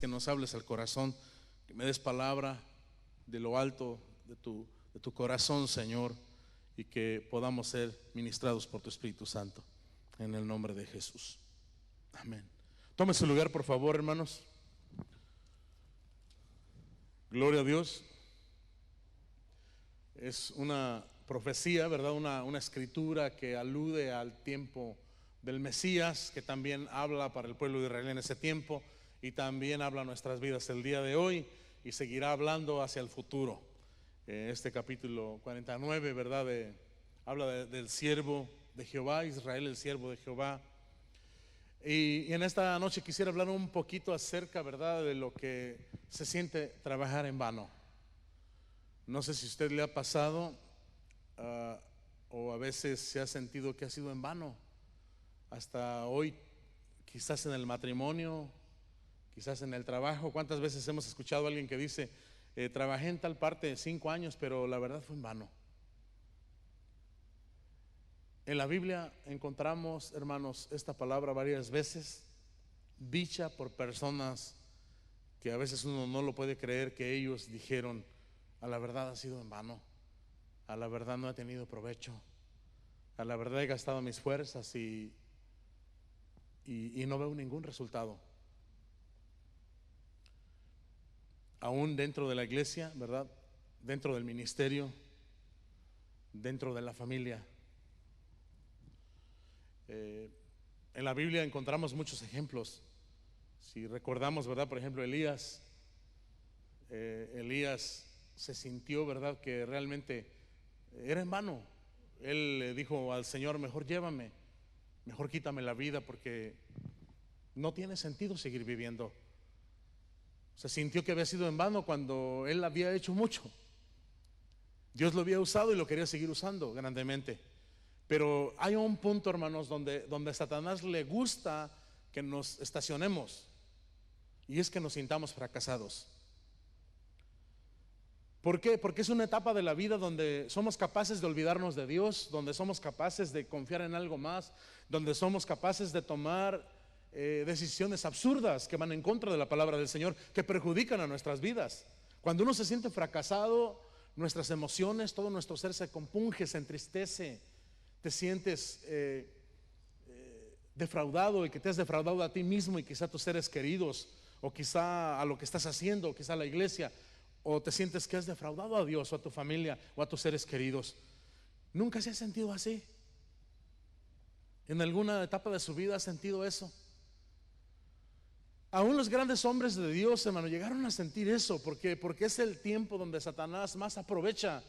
que nos hables al corazón, que me des palabra de lo alto de tu corazón, Señor, y que podamos ser ministrados por tu Espíritu Santo, en el nombre de Jesús. Amén. Tome su lugar, por favor, hermanos. Gloria a Dios. Es una profecía, ¿verdad? Una escritura que alude al tiempo del Mesías, que también habla para el pueblo de Israel en ese tiempo, y también habla a nuestras vidas el día de hoy, y seguirá hablando hacia el futuro. Este capítulo 49, ¿verdad? Habla del siervo de Jehová, Israel, el siervo de Jehová. Y en esta noche quisiera hablar un poquito acerca, ¿verdad?, de lo que se siente trabajar en vano. No sé si a usted le ha pasado o a veces se ha sentido que ha sido en vano. Hasta hoy, quizás en el matrimonio, quizás en el trabajo. ¿Cuántas veces hemos escuchado a alguien que dice, trabajé en tal parte 5 años, pero la verdad fue en vano? En la Biblia encontramos, hermanos, esta palabra varias veces, dicha por personas que a veces uno no lo puede creer, que ellos dijeron, a la verdad ha sido en vano, a la verdad no he tenido provecho, a la verdad he gastado mis fuerzas y no veo ningún resultado. Aún dentro de la iglesia, ¿verdad? Dentro del ministerio, dentro de la familia. En la Biblia encontramos muchos ejemplos. Si recordamos, ¿verdad? Por ejemplo, Elías se sintió, ¿verdad?, que realmente era en vano. Él le dijo al Señor, mejor llévame, mejor quítame la vida, porque no tiene sentido seguir viviendo. Se sintió que había sido en vano cuando él había hecho mucho. Dios lo había usado y lo quería seguir usando grandemente. Pero hay un punto, hermanos, donde a Satanás le gusta que nos estacionemos, y es que nos sintamos fracasados. ¿Por qué? Porque es una etapa de la vida donde somos capaces de olvidarnos de Dios, donde somos capaces de confiar en algo más, donde somos capaces de tomar decisiones absurdas que van en contra de la palabra del Señor, que perjudican a nuestras vidas. Cuando uno se siente fracasado, nuestras emociones, todo nuestro ser se compunge, se entristece, te sientes defraudado, y que te has defraudado a ti mismo y quizá a tus seres queridos, o quizá a lo que estás haciendo, o quizá a la iglesia, o te sientes que has defraudado a Dios o a tu familia o a tus seres queridos. ¿Nunca se ha sentido así? ¿En alguna etapa de su vida ha sentido eso? Aún los grandes hombres de Dios, hermano, llegaron a sentir eso. Porque es el tiempo donde Satanás más aprovecha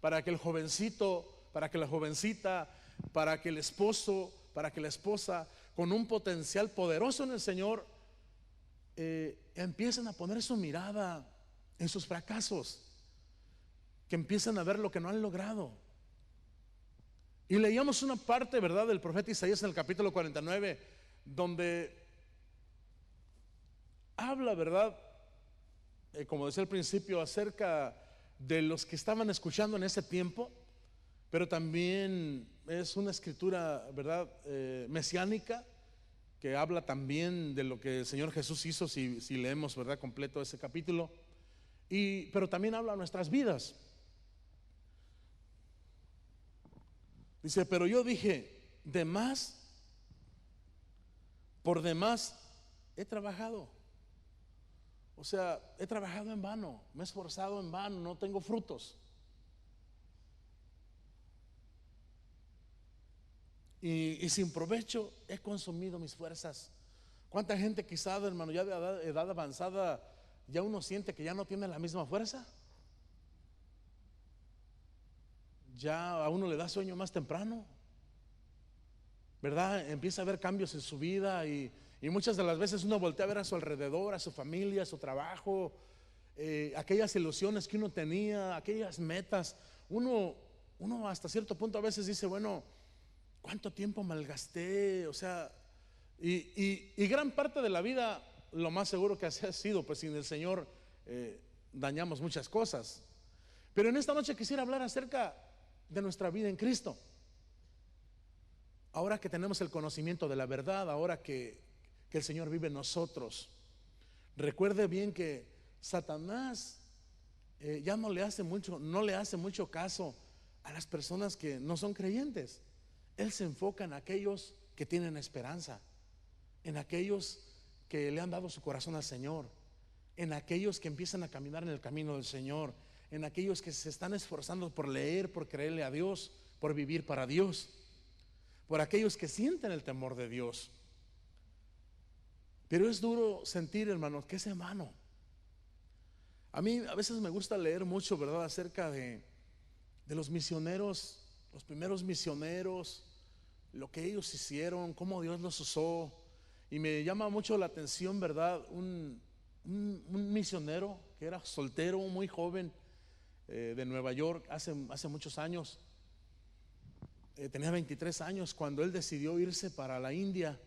para que el jovencito, para que la jovencita, para que el esposo, para que la esposa, con un potencial poderoso en el Señor, empiecen a poner su mirada en sus fracasos, que empiezan a ver lo que no han logrado. Y leíamos una parte, ¿verdad?, del profeta Isaías en el capítulo 49, donde habla, ¿verdad?, como decía al principio, acerca de los que estaban escuchando en ese tiempo, pero también es una escritura, ¿verdad?, mesiánica, que habla también de lo que el Señor Jesús hizo, si leemos, ¿verdad?, completo ese capítulo. Pero también habla de nuestras vidas. Dice, pero yo dije, por demás he trabajado. O sea, he trabajado en vano, me he esforzado en vano, no tengo frutos. Y sin provecho he consumido mis fuerzas. ¿Cuánta gente quizá, hermano, ya de edad avanzada, ya uno siente que ya no tiene la misma fuerza? Ya a uno le da sueño más temprano, ¿verdad? Empieza a haber cambios en su vida, y muchas de las veces uno voltea a ver a su alrededor, a su familia, a su trabajo, aquellas ilusiones que uno tenía, aquellas metas. Uno hasta cierto punto a veces dice, bueno, ¿cuánto tiempo malgasté? O sea, y gran parte de la vida, lo más seguro que así ha sido, pues sin el Señor dañamos muchas cosas. Pero en esta noche quisiera hablar acerca de nuestra vida en Cristo. Ahora que tenemos el conocimiento de la verdad, ahora que el Señor vive en nosotros, Recuerde bien que Satanás ya no le hace mucho caso a las personas que no son creyentes. Él se enfoca en aquellos que tienen esperanza, en aquellos que le han dado su corazón al Señor, en aquellos que empiezan a caminar en el camino del Señor, en aquellos que se están esforzando por leer, por creerle a Dios, por vivir para Dios, por aquellos que sienten el temor de Dios. Pero es duro sentir, hermanos, que es en vano. A mí a veces me gusta leer mucho, ¿verdad?, acerca de los misioneros, los primeros misioneros, lo que ellos hicieron, cómo Dios los usó. Y me llama mucho la atención, ¿verdad?, un misionero que era soltero, muy joven, de Nueva York, hace muchos años. Tenía 23 años cuando él decidió irse para la India.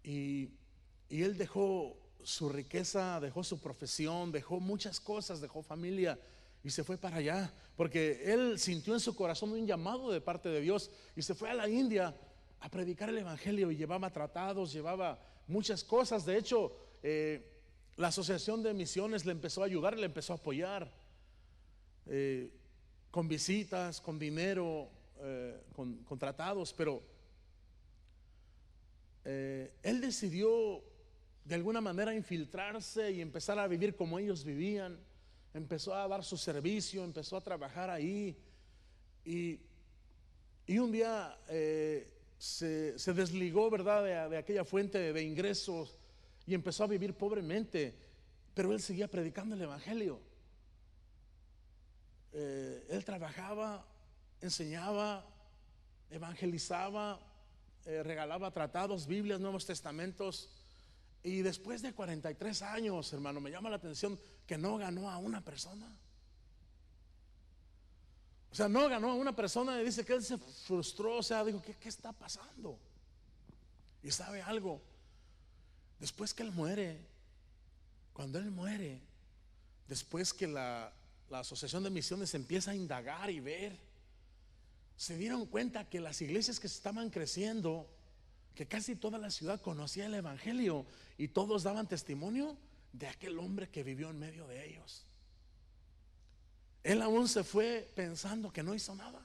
Y él dejó su riqueza, dejó su profesión, dejó muchas cosas, dejó familia y se fue para allá, porque él sintió en su corazón un llamado de parte de Dios y se fue a la India a predicar el evangelio, y llevaba tratados, llevaba muchas cosas. De hecho, la asociación de misiones le empezó a ayudar, le empezó a apoyar, con visitas, con dinero, con tratados. Pero él decidió de alguna manera infiltrarse y empezar a vivir como ellos vivían. Empezó a dar su servicio, empezó a trabajar ahí, y un día se desligó, ¿verdad?, de aquella fuente de ingresos y empezó a vivir pobremente, pero él seguía predicando el evangelio. Él trabajaba, enseñaba, evangelizaba, regalaba tratados, Biblias, Nuevos Testamentos. Y después de 43 años, hermano, me llama la atención que no ganó a una persona. O sea, no ganó a una persona, y dice que él se frustró. O sea, dijo, ¿qué está pasando? Y sabe algo, después que él muere, cuando él muere, después que la asociación de misiones empieza a indagar y ver, se dieron cuenta que las iglesias que se estaban creciendo, que casi toda la ciudad conocía el evangelio y todos daban testimonio de aquel hombre que vivió en medio de ellos. Él aún se fue pensando que no hizo nada,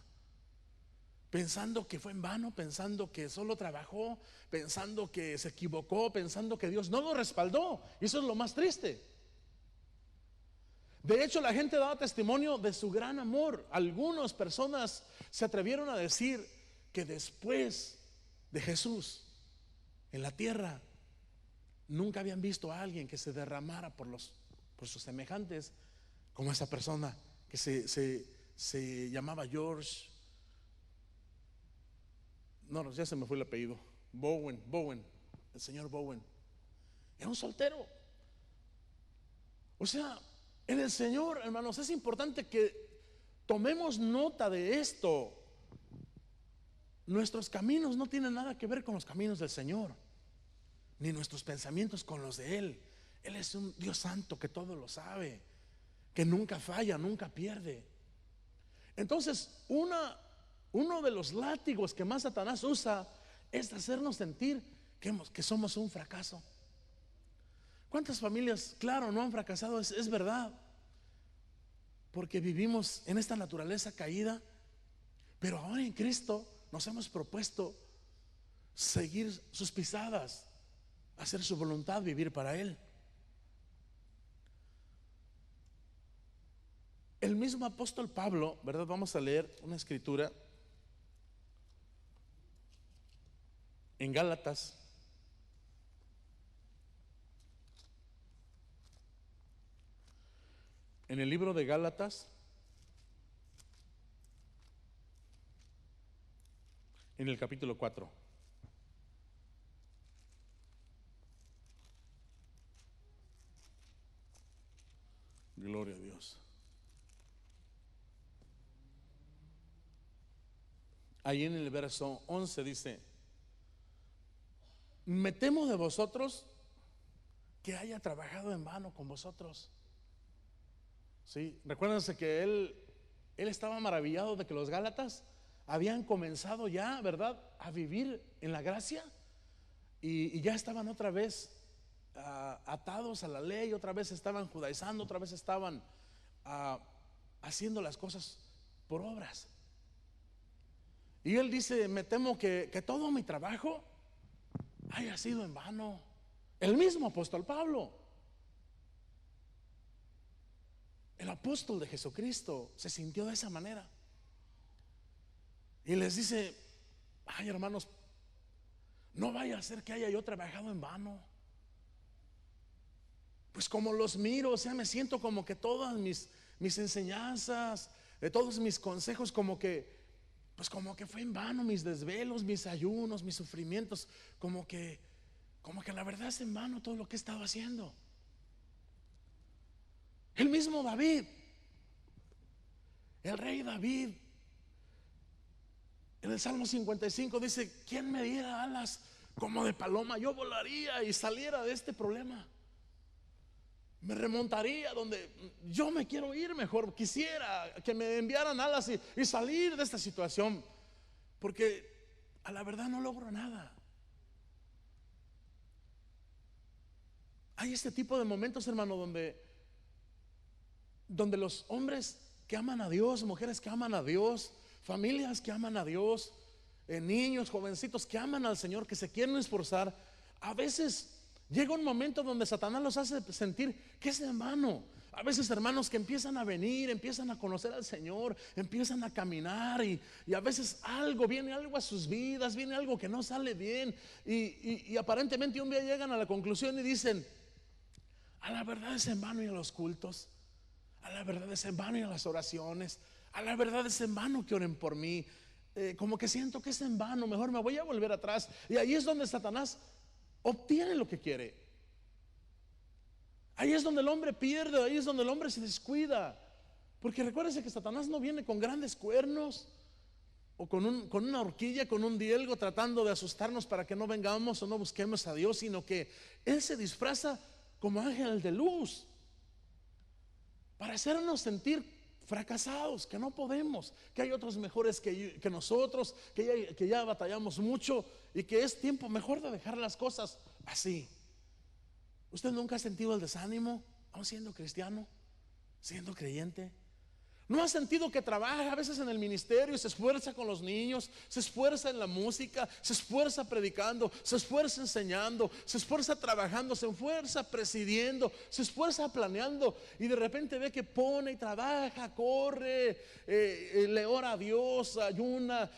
pensando que fue en vano, pensando que solo trabajó, pensando que se equivocó, pensando que Dios no lo respaldó. Y eso es lo más triste. De hecho, la gente daba testimonio de su gran amor. Algunas personas se atrevieron a decir que después de Jesús en la tierra nunca habían visto a alguien que se derramara por sus semejantes como esa persona que se llamaba George. No, ya se me fue el apellido. Bowen, el señor Bowen. Era un soltero. O sea, en el Señor, hermanos, es importante que tomemos nota de esto. Nuestros caminos no tienen nada que ver con los caminos del Señor, ni nuestros pensamientos con los de Él. Él es un Dios santo que todo lo sabe, que nunca falla, nunca pierde. Entonces, uno de los látigos que más Satanás usa es hacernos sentir que somos un fracaso. ¿Cuántas familias, claro, no han fracasado? Es verdad, porque vivimos en esta naturaleza caída, pero ahora en Cristo nos hemos propuesto seguir sus pisadas, hacer su voluntad, vivir para Él. El mismo apóstol Pablo, ¿verdad? Vamos a leer una escritura en Gálatas, en el libro de Gálatas, en el capítulo 4. Gloria a Dios. Ahí en el verso 11 dice: me temo de vosotros que haya trabajado en vano con vosotros. Sí, recuérdense que él estaba maravillado de que los Gálatas habían comenzado ya, ¿verdad?, a vivir en la gracia, y ya estaban otra vez atados a la ley, otra vez estaban judaizando, otra vez estaban haciendo las cosas por obras. Y él dice: me temo que todo mi trabajo haya sido en vano. El mismo apóstol Pablo, el apóstol de Jesucristo, se sintió de esa manera. Y les dice: ay, hermanos, no vaya a ser que haya yo trabajado en vano. Pues como los miro, o sea, me siento como que todas mis enseñanzas, de todos mis consejos, como que fue en vano, mis desvelos, mis ayunos, mis sufrimientos, como que la verdad es en vano todo lo que he estado haciendo. El mismo David, el rey David, en el Salmo 55 dice: ¿quién me diera alas como de paloma? Yo volaría y saliera de este problema. Me remontaría donde yo me quiero ir mejor. Quisiera que me enviaran alas y salir de esta situación, porque a la verdad no logro nada. Hay este tipo de momentos, hermano, donde los hombres que aman a Dios, mujeres que aman a Dios, familias que aman a Dios, niños, jovencitos que aman al Señor, que se quieren esforzar, a veces llega un momento donde Satanás los hace sentir que es en vano. A veces, hermanos, que empiezan a venir, empiezan a conocer al Señor, empiezan a caminar y a veces viene algo a sus vidas, viene algo que no sale bien y aparentemente un día llegan a la conclusión y dicen: a la verdad es en vano ir a los cultos, a la verdad es en vano ir a las oraciones, a la verdad es en vano que oren por mí, como que siento que es en vano, mejor me voy a volver atrás. Y ahí es donde Satanás obtiene lo que quiere. Ahí es donde el hombre pierde, ahí es donde el hombre se descuida. Porque recuérdese que Satanás no viene con grandes cuernos o con una horquilla, con un dielgo, tratando de asustarnos para que no vengamos o no busquemos a Dios, sino que él se disfraza como ángel de luz para hacernos sentir fracasados, que no podemos, que hay otros mejores que nosotros, que ya batallamos mucho y que es tiempo mejor de dejar las cosas así. ¿Usted nunca ha sentido el desánimo, aún siendo cristiano, siendo creyente? ¿No ha sentido que trabaja a veces en el ministerio, se esfuerza con los niños, se esfuerza en la música, se esfuerza predicando, se esfuerza enseñando, se esfuerza trabajando, se esfuerza presidiendo, se esfuerza planeando, y de repente ve que pone y trabaja, corre, le ora a Dios, ayuna,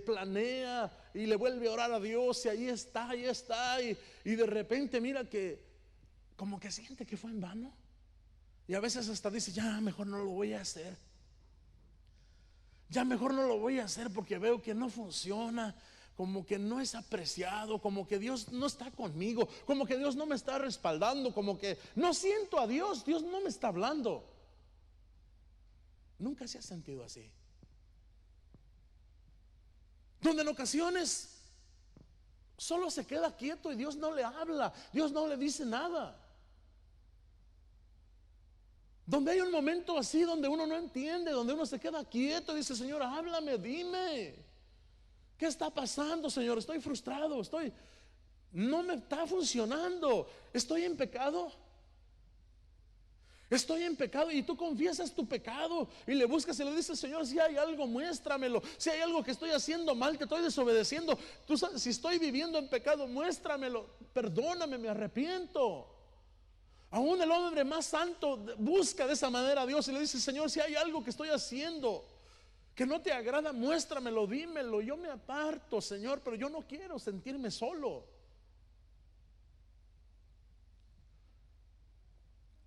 planea y le vuelve a orar a Dios, y ahí está y de repente mira que como que siente que fue en vano? Y a veces hasta dice: ya mejor no lo voy a hacer. Ya mejor no lo voy a hacer porque veo que no funciona, como que no es apreciado, como que Dios no está conmigo, como que Dios no me está respaldando, como que no siento a Dios, Dios no me está hablando. ¿Nunca se ha sentido así? Donde en ocasiones solo se queda quieto y Dios no le habla, Dios no le dice nada. Donde hay un momento así donde uno no entiende, donde uno se queda quieto y dice: Señor, háblame, dime, ¿qué está pasando, Señor? Estoy frustrado, no me está funcionando, estoy en pecado. Estoy en pecado, y tú confiesas tu pecado y le buscas y le dices: Señor, si hay algo, muéstramelo. Si hay algo que estoy haciendo mal, que estoy desobedeciendo, tú sabes, si estoy viviendo en pecado, muéstramelo, perdóname, me arrepiento. Aún el hombre más santo busca de esa manera a Dios y le dice: Señor, si hay algo que estoy haciendo que no te agrada, muéstramelo, dímelo. Yo me aparto, Señor, pero yo no quiero sentirme solo.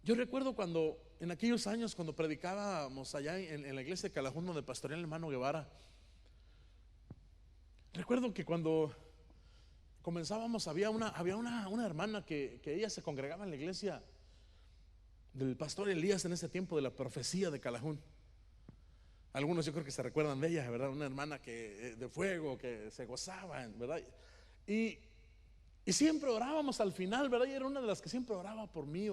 Yo recuerdo cuando en aquellos años, cuando predicábamos allá en la iglesia de Calajún, donde pastoreaba el hermano Guevara, recuerdo que cuando comenzábamos había una hermana que ella se congregaba en la iglesia del pastor Elías en ese tiempo de la profecía de Calajún. Algunos yo creo que se recuerdan de ella, ¿verdad? Una hermana de fuego, que se gozaba, ¿verdad? Y siempre orábamos al final, ¿verdad? Y era una de las que siempre oraba por mí,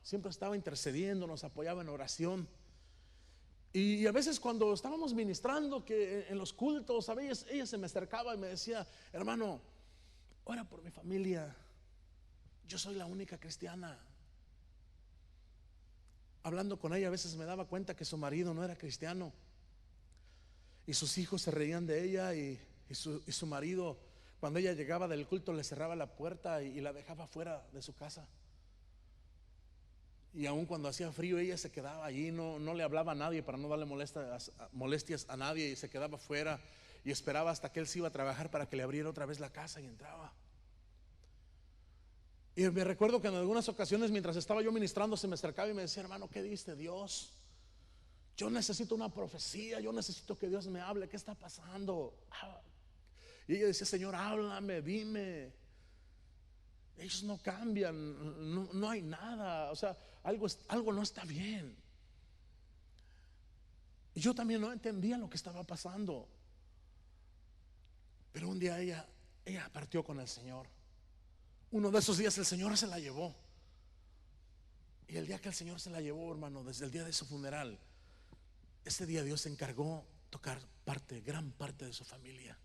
siempre estaba intercediendo, nos apoyaba en oración. Y a veces cuando estábamos ministrando, que en los cultos, a veces ella se me acercaba y me decía: hermano, ora por mi familia. yo soy la única cristiana. Hablando con ella, a veces me daba cuenta que su marido no era cristiano, y sus hijos se reían de ella, y su marido, cuando ella llegaba del culto, le cerraba la puerta y la dejaba fuera de su casa. Y aun cuando hacía frío, ella se quedaba allí, no le hablaba a nadie para no darle molestias a nadie, y se quedaba fuera y esperaba hasta que él se iba a trabajar para que le abriera otra vez la casa, y entraba. Y me recuerdo que en algunas ocasiones, mientras estaba yo ministrando, se me acercaba y me decía: hermano, ¿qué diste, Dios? Yo necesito una profecía, yo necesito que Dios me hable, ¿qué está pasando? Y ella decía: Señor, háblame, dime. Ellos no cambian, no hay nada, o sea, algo no está bien. Y yo también no entendía lo que estaba pasando. Pero un día ella partió con el Señor. Uno de esos días el Señor se la llevó. Y el día que el Señor se la llevó, hermano, desde el día de su funeral, ese día Dios se encargó tocar gran parte de su familia.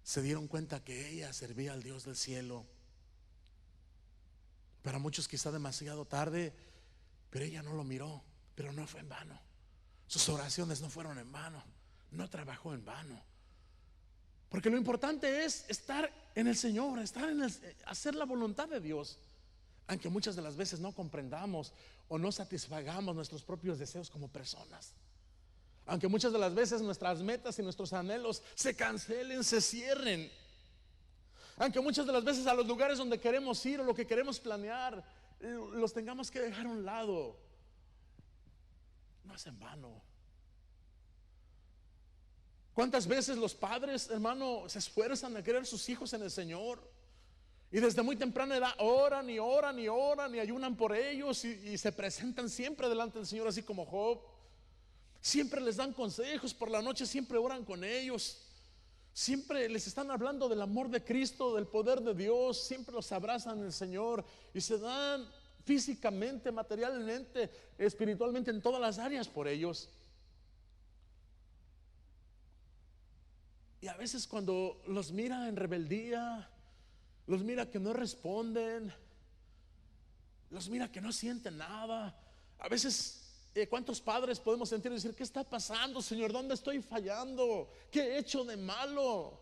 Se dieron cuenta que ella servía al Dios del cielo. Para muchos quizá demasiado tarde, pero ella no lo miró. Pero no fue en vano. Sus oraciones no fueron en vano. No trabajó en vano. Porque lo importante es estar en el Señor, hacer la voluntad de Dios. Aunque muchas de las veces no comprendamos o no satisfagamos nuestros propios deseos como personas. Aunque muchas de las veces nuestras metas y nuestros anhelos se cancelen, se cierren. Aunque muchas de las veces a los lugares donde queremos ir o lo que queremos planear los tengamos que dejar a un lado. No es en vano. ¿Cuántas veces los padres, hermano, se esfuerzan a querer sus hijos en el Señor? Y desde muy temprana edad oran y oran y oran y ayunan por ellos, y se presentan siempre delante del Señor, así como Job. Siempre les dan consejos, por la noche siempre oran con ellos. Siempre les están hablando del amor de Cristo, del poder de Dios. Siempre los abrazan el Señor y se dan físicamente, materialmente, espiritualmente, en todas las áreas por ellos. Y a veces cuando los mira en rebeldía, los mira que no responden, los mira que no sienten nada. A veces ¿cuántos padres podemos sentir y decir: ¿qué está pasando, Señor? ¿Dónde estoy fallando? ¿Qué he hecho de malo?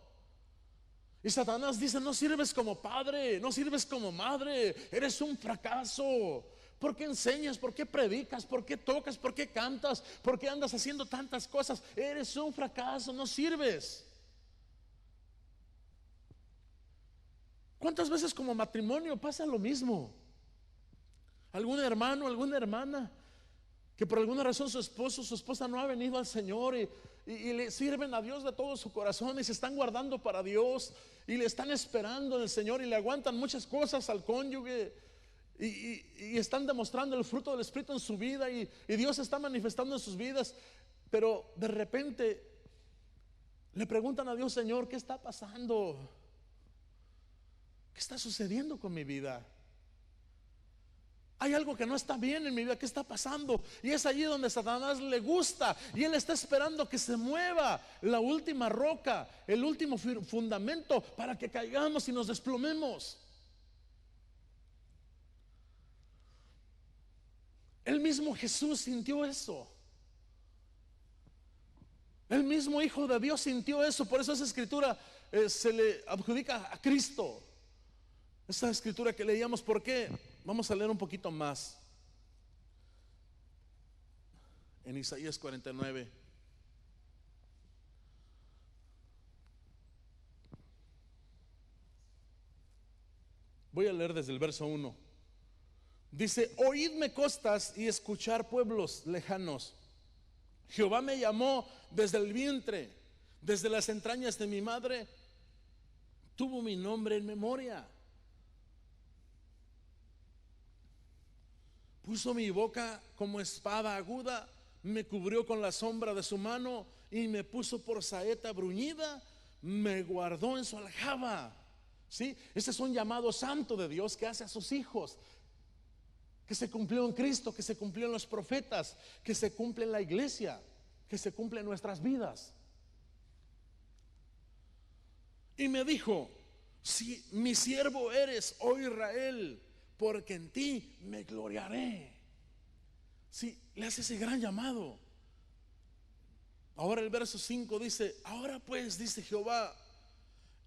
Y Satanás dice: no sirves como padre, no sirves como madre, eres un fracaso. ¿Por qué enseñas? ¿Por qué predicas? ¿Por qué tocas? ¿Por qué cantas? ¿Por qué andas haciendo tantas cosas? Eres un fracaso, no sirves. ¿Cuántas veces como matrimonio pasa lo mismo? Algún hermano, alguna hermana que por alguna razón su esposo, su esposa no ha venido al Señor, y le sirven a Dios de todo su corazón y se están guardando para Dios y le están esperando en el Señor y le aguantan muchas cosas al cónyuge y están demostrando el fruto del Espíritu en su vida, y Dios está manifestando en sus vidas. Pero de repente le preguntan a Dios: Señor, ¿qué está pasando? ¿Qué está sucediendo con mi vida? Hay algo que no está bien en mi vida, ¿qué está pasando? Y es allí donde Satanás le gusta, y él está esperando que se mueva la última roca, el último fundamento, para que caigamos y nos desplomemos. El mismo Jesús sintió eso. El mismo Hijo de Dios sintió eso. Por eso esa escritura se le adjudica a Cristo. Esa escritura que leíamos, ¿por qué? Vamos a leer un poquito más en Isaías 49. Voy a leer desde el verso 1. Dice: oídme costas y escuchar pueblos lejanos. Jehová me llamó desde el vientre, desde las entrañas de mi madre tuvo mi nombre en memoria. Puso mi boca como espada aguda, me cubrió con la sombra de su mano y me puso por saeta bruñida, me guardó en su aljaba. ¿Sí? Este es un llamado santo de Dios que hace a sus hijos, que se cumplió en Cristo, que se cumplió en los profetas, que se cumple en la iglesia, que se cumple en nuestras vidas. Y me dijo: Si mi siervo eres, oh Israel, porque en ti me gloriaré. Sí, le hace ese gran llamado. Ahora el verso 5 dice: ahora pues, dice Jehová,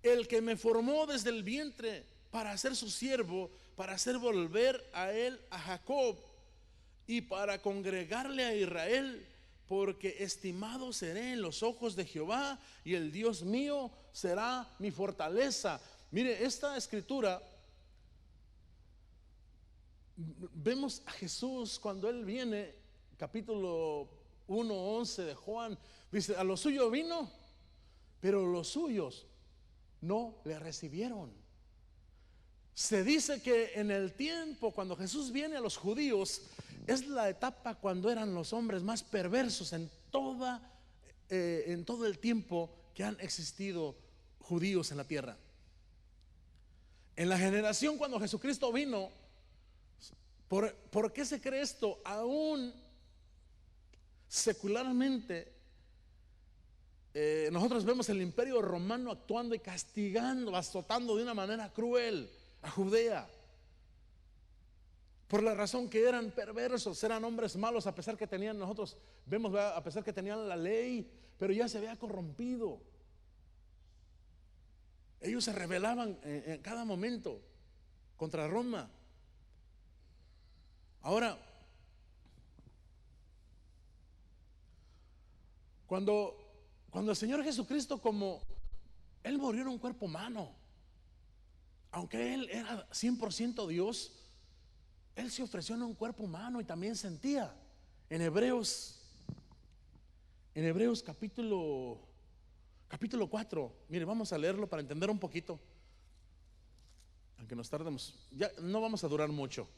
el que me formó desde el vientre para ser su siervo, para hacer volver a él a Jacob y para congregarle a Israel, porque estimado seré en los ojos de Jehová y el Dios mío será mi fortaleza. Mire, esta escritura, vemos a Jesús cuando Él viene, capítulo 1:11 de Juan, dice: a los suyos vino, pero los suyos no le recibieron. Se dice que en el tiempo cuando Jesús viene a los judíos, es la etapa cuando eran los hombres más perversos en todo el tiempo que han existido judíos en la tierra. En la generación cuando Jesucristo vino, ¿por qué se cree esto? Aún secularmente, nosotros vemos el imperio romano actuando y castigando, azotando de una manera cruel a Judea, por la razón que eran perversos, eran hombres malos, a pesar que tenían, nosotros vemos, a pesar que tenían la ley, pero ya se había corrompido. Ellos se rebelaban en cada momento contra Roma. Ahora, cuando el Señor Jesucristo, como Él murió en un cuerpo humano, aunque Él era 100% Dios, Él se ofreció en un cuerpo humano y también sentía. En Hebreos capítulo 4, mire, vamos a leerlo para entender un poquito, aunque nos tardemos, ya no vamos a durar mucho.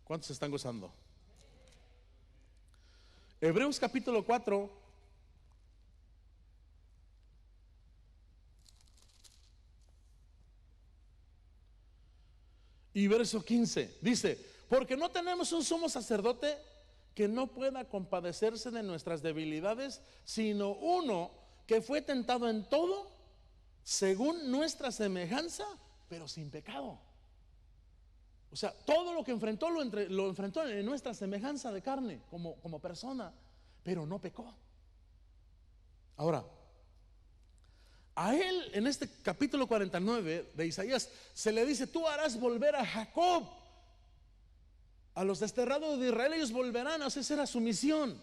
¿Cuántos están gozando? Hebreos capítulo 4, y verso 15 dice: porque no tenemos un sumo sacerdote que no pueda compadecerse de nuestras debilidades, sino uno que fue tentado en todo según nuestra semejanza, pero sin pecado. O sea, todo lo que enfrentó lo enfrentó en nuestra semejanza de carne, como persona, pero no pecó. Ahora, a él en este capítulo 49 de Isaías se le dice: tú harás volver a Jacob, a los desterrados de Israel, ellos volverán. O sea, esa era su misión.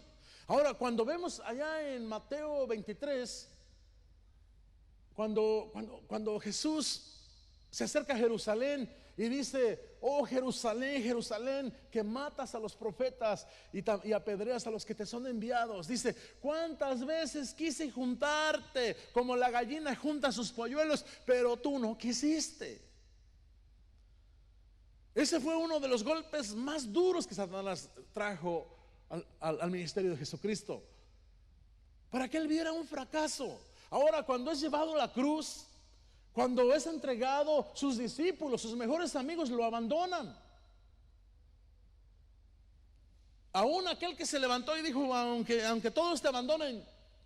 Ahora, cuando vemos allá en Mateo 23, cuando Jesús se acerca a Jerusalén y dice: oh Jerusalén, Jerusalén, que matas a los profetas y apedreas a los que te son enviados. Dice: cuántas veces quise juntarte como la gallina junta sus polluelos, pero tú no quisiste. Ese fue uno de los golpes más duros que Satanás trajo al ministerio de Jesucristo, para que él viera un fracaso. Ahora, cuando es llevado a la cruz, cuando es entregado, sus discípulos, sus mejores amigos lo abandonan. Aún aquel que se levantó y dijo: aunque todos te abandonen,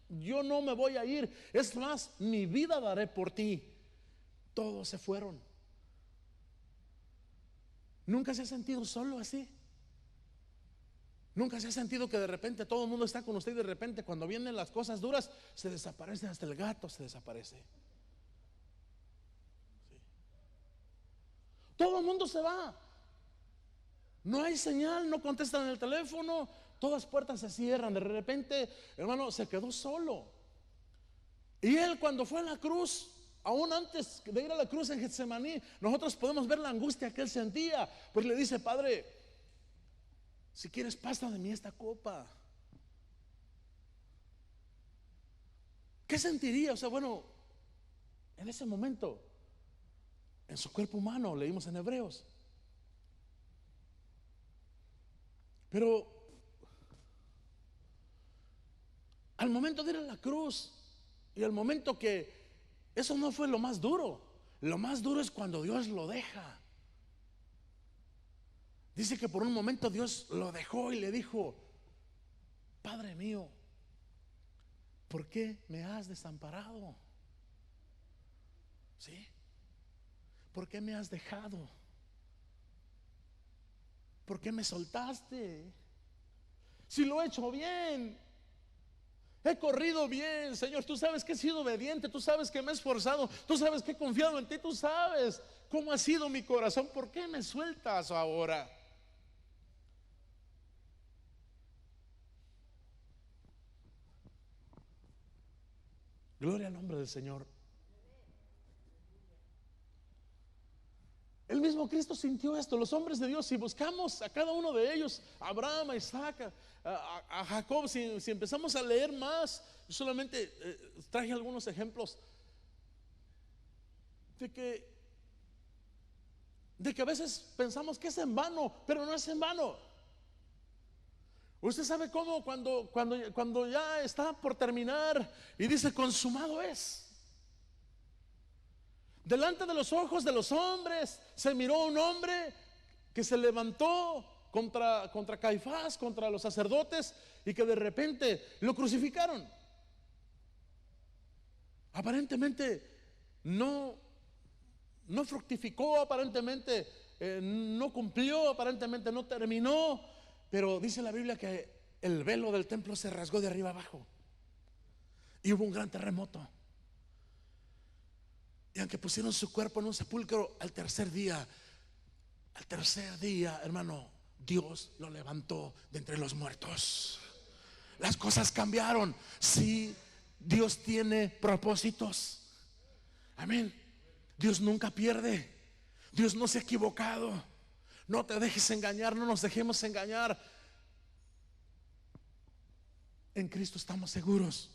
yo no me voy a ir, es más, mi vida daré por ti. Todos se fueron. ¿Nunca se ha sentido solo así? ¿Nunca se ha sentido que de repente todo el mundo está con usted y de repente cuando vienen las cosas duras se desaparece? Hasta el gato se desaparece. Sí. Todo el mundo se va. No hay señal, no contestan en el teléfono, todas puertas se cierran. De repente, hermano, se quedó solo. Y él, cuando fue a la cruz, aún antes de ir a la cruz en Getsemaní, nosotros podemos ver la angustia que él sentía. Pues le dice: Padre, si quieres, pasa de mí esta copa. ¿Qué sentiría? O sea, bueno, en ese momento, en su cuerpo humano, leímos en Hebreos. Pero al momento de ir a la cruz y al momento que eso no fue lo más duro. Lo más duro es cuando Dios lo deja. Dice que por un momento Dios lo dejó y le dijo: Padre mío, ¿por qué me has desamparado? ¿Sí? ¿Por qué me has dejado? ¿Por qué me soltaste? Si lo he hecho bien, he corrido bien, Señor. Tú sabes que he sido obediente, tú sabes que me he esforzado, tú sabes que he confiado en ti, tú sabes cómo ha sido mi corazón. ¿Por qué me sueltas ahora? Gloria al nombre del Señor. El mismo Cristo sintió esto. Los hombres de Dios, si buscamos a cada uno de ellos, a Abraham, a Isaac, a Jacob, si empezamos a leer más, yo solamente traje algunos ejemplos de que, a veces pensamos que es en vano, pero no es en vano. Usted sabe cómo cuando ya está por terminar y dice consumado es. Delante de los ojos de los hombres se miró un hombre que se levantó contra Caifás, contra los sacerdotes, y que de repente lo crucificaron. Aparentemente no fructificó, aparentemente no cumplió, aparentemente no terminó, pero dice la Biblia que el velo del templo se rasgó de arriba abajo y hubo un gran terremoto. Y aunque pusieron su cuerpo en un sepulcro, al tercer día, hermano, Dios lo levantó de entre los muertos. Las cosas cambiaron. Sí, Dios tiene propósitos. Amén. Dios nunca pierde. Dios no se ha equivocado. No te dejes engañar, no nos dejemos engañar. En Cristo estamos seguros.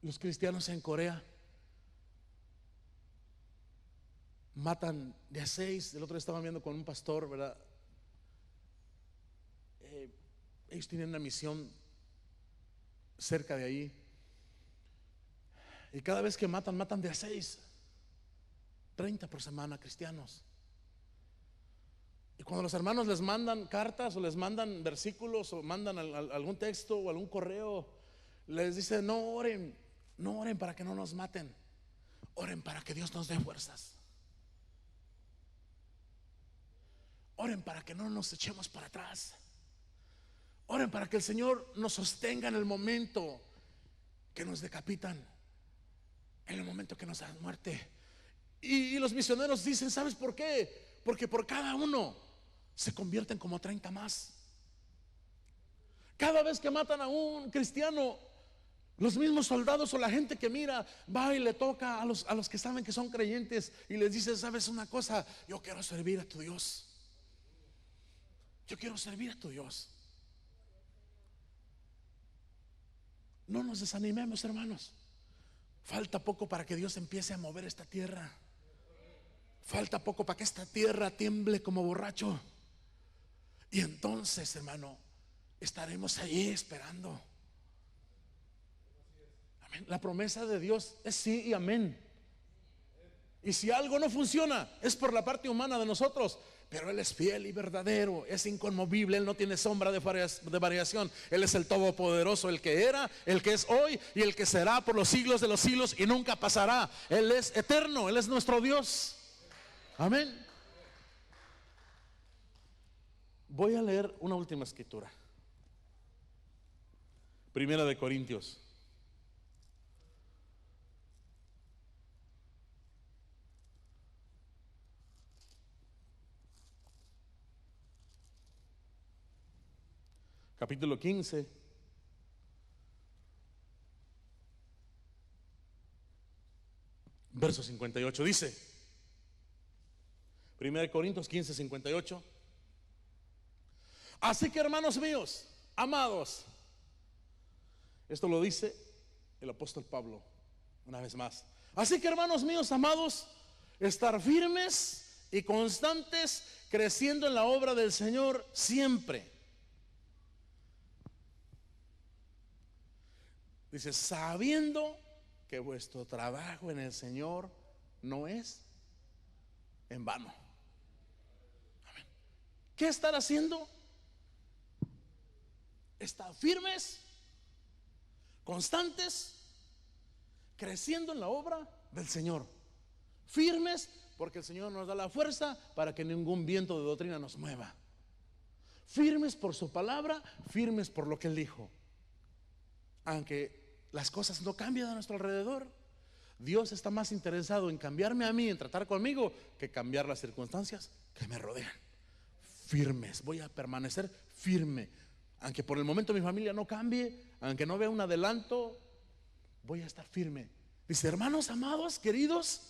Los cristianos en Corea matan de a 6. El otro día estaba viendo con un pastor, ¿verdad? Ellos tienen una misión cerca de ahí, y cada vez que matan de a 6, 30 por semana cristianos. Y cuando los hermanos les mandan cartas o les mandan versículos o mandan algún texto o algún correo, les dice: no oren para que no nos maten, oren para que Dios nos dé fuerzas, oren para que no nos echemos para atrás, oren para que el Señor nos sostenga en el momento que nos decapitan, en el momento que nos dan muerte. Y los misioneros dicen: ¿sabes por qué? Porque por cada uno se convierten como 30 más. Cada vez que matan a un cristiano, los mismos soldados o la gente que mira va y le toca a los que saben que son creyentes y les dice: ¿sabes una cosa? Yo quiero servir a tu Dios. Yo quiero servir a tu Dios. No nos desanimemos, hermanos. Falta poco para que Dios empiece a mover esta tierra. Falta poco para que esta tierra tiemble como borracho. Y entonces, hermano, estaremos allí esperando. Amén. La promesa de Dios es sí y amén. Y si algo no funciona, es por la parte humana de nosotros. Pero Él es fiel y verdadero, es inconmovible, Él no tiene sombra de variación. Él es el Todopoderoso, el que era, el que es hoy y el que será por los siglos de los siglos y nunca pasará. Él es eterno, Él es nuestro Dios. Amén. Voy a leer una última escritura. Primera de Corintios. Capítulo 15. Verso 58 dice, 1 Corintios 15, 58. Así que, hermanos míos, amados, esto lo dice el apóstol Pablo una vez más. Así que, hermanos míos, amados, estar firmes y constantes, creciendo en la obra del Señor siempre. Dice: sabiendo que vuestro trabajo en el Señor no es en vano. ¿Qué estar haciendo? Estar firmes constantes, creciendo en la obra del Señor, firmes, porque el Señor nos da la fuerza para que ningún viento de doctrina nos mueva. Firmes por su palabra, firmes por lo que Él dijo. Aunque las cosas no cambian a nuestro alrededor, Dios está más interesado en cambiarme a mí, en tratar conmigo, que cambiar las circunstancias que me rodean. Firmes, voy a permanecer firme. Aunque por el momento mi familia no cambie, aunque no vea un adelanto, voy a estar firme. Dice: hermanos amados, queridos,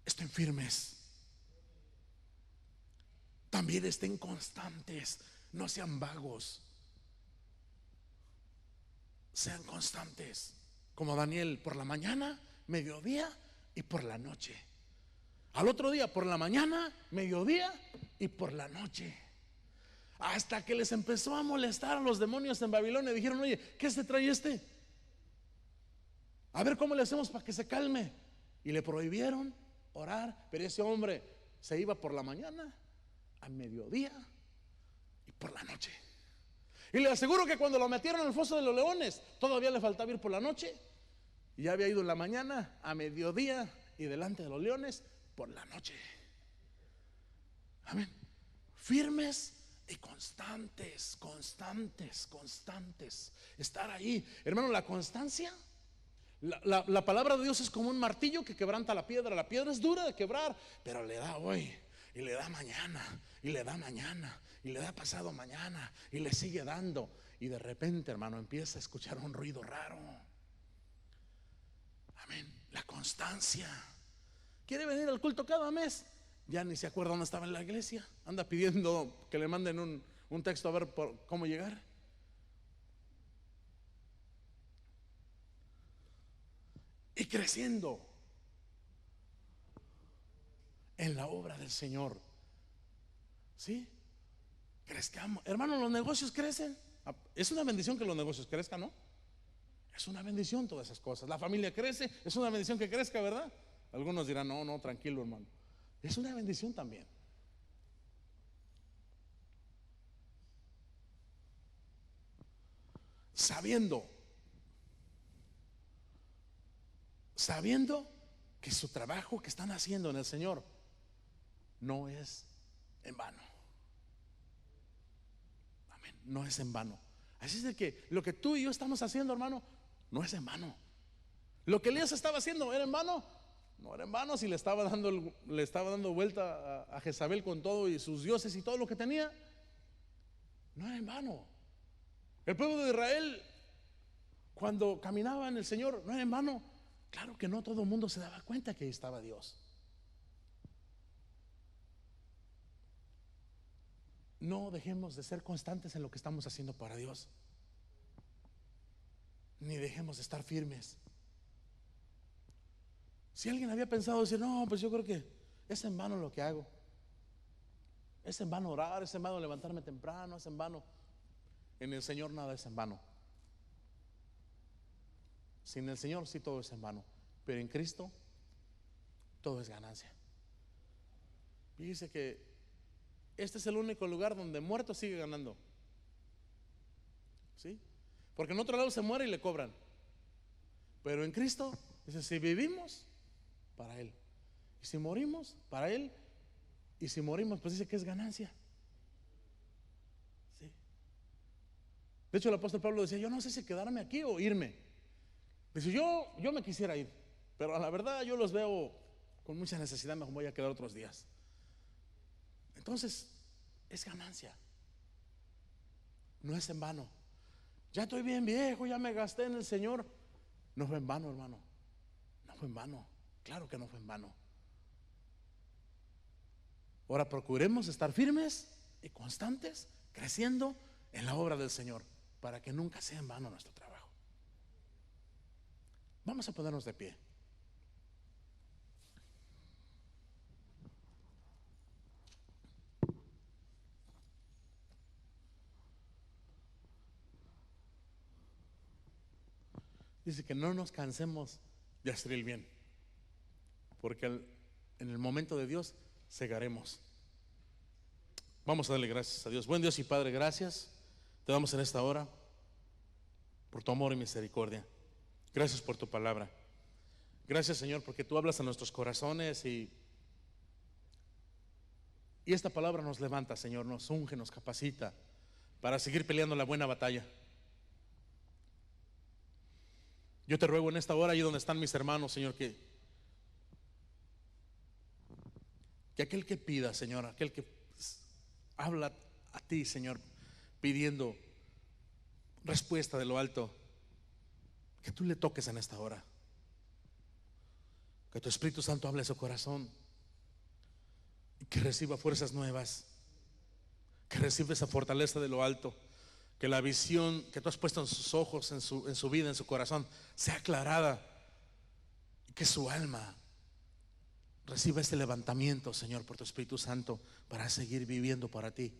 estén firmes. También estén constantes, no sean vagos. Sean constantes, como Daniel, por la mañana, mediodía y por la noche. Al otro día por la mañana, mediodía y por la noche. Hasta que les empezó a molestar a los demonios en Babilonia. Dijeron: oye, ¿qué se trae este? A ver cómo le hacemos para que se calme. Y le prohibieron orar. Pero ese hombre se iba por la mañana, a mediodía y por la noche. Y le aseguro que cuando lo metieron en el foso de los leones, todavía le faltaba ir por la noche. Y ya había ido en la mañana, a mediodía y delante de los leones por la noche. Amén. Firmes y constantes, constantes, constantes. Estar ahí, hermano. La constancia, la palabra de Dios es como un martillo que quebranta la piedra. La piedra es dura de quebrar, pero le da hoy, y le da mañana, y le da mañana, y le da pasado mañana, y le sigue dando. Y de repente, hermano, empieza a escuchar un ruido raro. Amén. La constancia. ¿Quiere venir al culto cada mes? Ya ni se acuerda dónde estaba en la iglesia. Anda pidiendo que le manden un texto a ver cómo llegar. Y creciendo en la obra del Señor. ¿Sí? Crezcamos. Hermano, los negocios crecen. Es una bendición que los negocios crezcan, ¿no? Es una bendición todas esas cosas. La familia crece, es una bendición que crezca, ¿verdad? Algunos dirán: no, no, tranquilo, hermano. Es una bendición también. Sabiendo que su trabajo que están haciendo en el Señor no es en vano. Amén. No es en vano. Así es de que lo que tú y yo estamos haciendo, hermano, no es en vano. Lo que Elías estaba haciendo, ¿era en vano? No era en vano. Si le estaba dando vuelta a Jezabel con todo y sus dioses y todo lo que tenía, no era en vano. El pueblo de Israel, cuando caminaba en el Señor, no era en vano. Claro que no todo el mundo se daba cuenta que ahí estaba Dios. No dejemos de ser constantes en lo que estamos haciendo para Dios, ni dejemos de estar firmes. Si alguien había pensado decir: no, pues yo creo que es en vano lo que hago, es en vano orar, es en vano levantarme temprano, es en vano. En el Señor nada es en vano. Sin el Señor sí todo es en vano, pero en Cristo todo es ganancia. Fíjese que este es el único lugar donde muerto sigue ganando. ¿Sí? Porque en otro lado se muere y le cobran. Pero en Cristo dice: si vivimos, para Él. Y si morimos, para Él. Y si morimos, pues dice que es ganancia. ¿Sí? De hecho, el apóstol Pablo decía: yo no sé si quedarme aquí o irme. Dice: yo me quisiera ir, pero a la verdad yo los veo con mucha necesidad, me voy a quedar otros días. Entonces, es ganancia. No es en vano. Ya estoy bien viejo, ya me gasté en el Señor. No fue en vano, hermano. No fue en vano. Claro que no fue en vano. Ahora procuremos estar firmes y constantes, creciendo en la obra del Señor, para que nunca sea en vano nuestro trabajo. Vamos a ponernos de pie. Dice que no nos cansemos de hacer el bien, porque en el momento de Dios segaremos. Vamos a darle gracias a Dios. Buen Dios y Padre, gracias te damos en esta hora. por tu amor y misericordia. Gracias por tu palabra. Gracias, Señor, porque tú hablas a nuestros corazones y esta palabra nos levanta, Señor, nos unge, nos capacita para seguir peleando la buena batalla. Yo te ruego en esta hora, allí donde están mis hermanos, Señor, que aquel que pida, Señor, aquel que habla a ti, Señor, pidiendo respuesta de lo alto, que tú le toques en esta hora, que tu Espíritu Santo hable a su corazón y que reciba fuerzas nuevas, que reciba esa fortaleza de lo alto, que la visión que tú has puesto en sus ojos, en su vida, en su corazón, sea aclarada y que su alma reciba este levantamiento, Señor, por tu Espíritu Santo para seguir viviendo para ti.